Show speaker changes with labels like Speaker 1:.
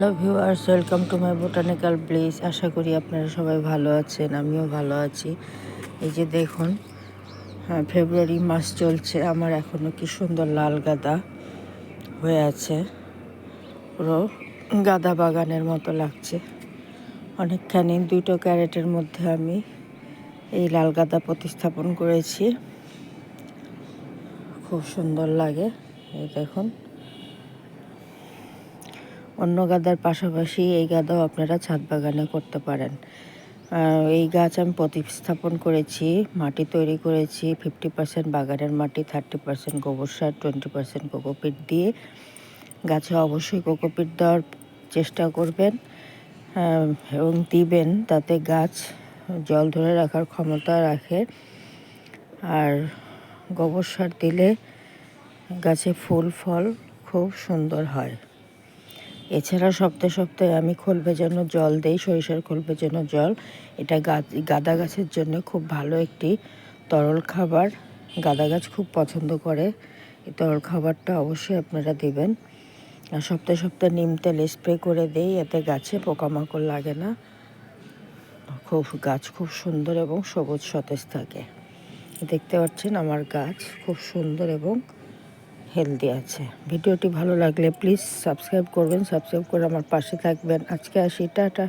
Speaker 1: Hello viewers, welcome to my botanical place. আশা করি আপনারা সবাই ভালো আছেন, আমিও ভালো আছি। এই যে দেখুন, ফেব্রুয়ারি মাস চলছে, আমার এখনও কি সুন্দর লাল গাঁদা হয়ে আছে। পুরো গাঁদা বাগানের মতো লাগছে। অনেকখানি 2টো ক্যারেটের মধ্যে আমি এই লাল গাঁদা প্রতিস্থাপন করেছি। খুব সুন্দর লাগে। এই দেখুন, অন্য গাদার পাশাপাশি এই গাদাও আপনারা ছাদ বাগানে করতে পারেন। এই গাছ আমি প্রতিস্থাপন করেছি, মাটি তৈরি করেছি 50% বাগানের মাটি, 30% গোবর সার, 20% কোকোপিট দিয়ে। গাছে অবশ্যই কোকোপিট দেওয়ার চেষ্টা করবেন এবং দিবেন, তাতে গাছ জল ধরে রাখার ক্ষমতা রাখে। আর গোবর সার দিলে গাছে ফুল ফল খুব সুন্দর হয়। এছাড়া সপ্তাহে সপ্তাহে আমি খোল ভেজানো জল দিই, সরিষার খোল ভেজানো জল। এটা গাঁদা গাছের জন্য খুব ভালো একটি তরল খাবার। গাঁদা গাছ খুব পছন্দ করে এই তরল খাবারটা, অবশ্যই আপনারা দেবেন। আর সপ্তাহে সপ্তাহে নিম তেল স্প্রে করে দিই, এতে গাছে পোকামাকড় লাগে না। গাছ খুব সুন্দর এবং সবুজ সতেজ থাকে। দেখতে পাচ্ছেন আমার গাছ খুব সুন্দর এবং হেলদি আছে। ভিডিওটি ভালো লাগলে প্লিজ সাবস্ক্রাইব করবেন, সাবস্ক্রাইব করে আমার পাশে থাকবেন। আজকে আসি, টাটা।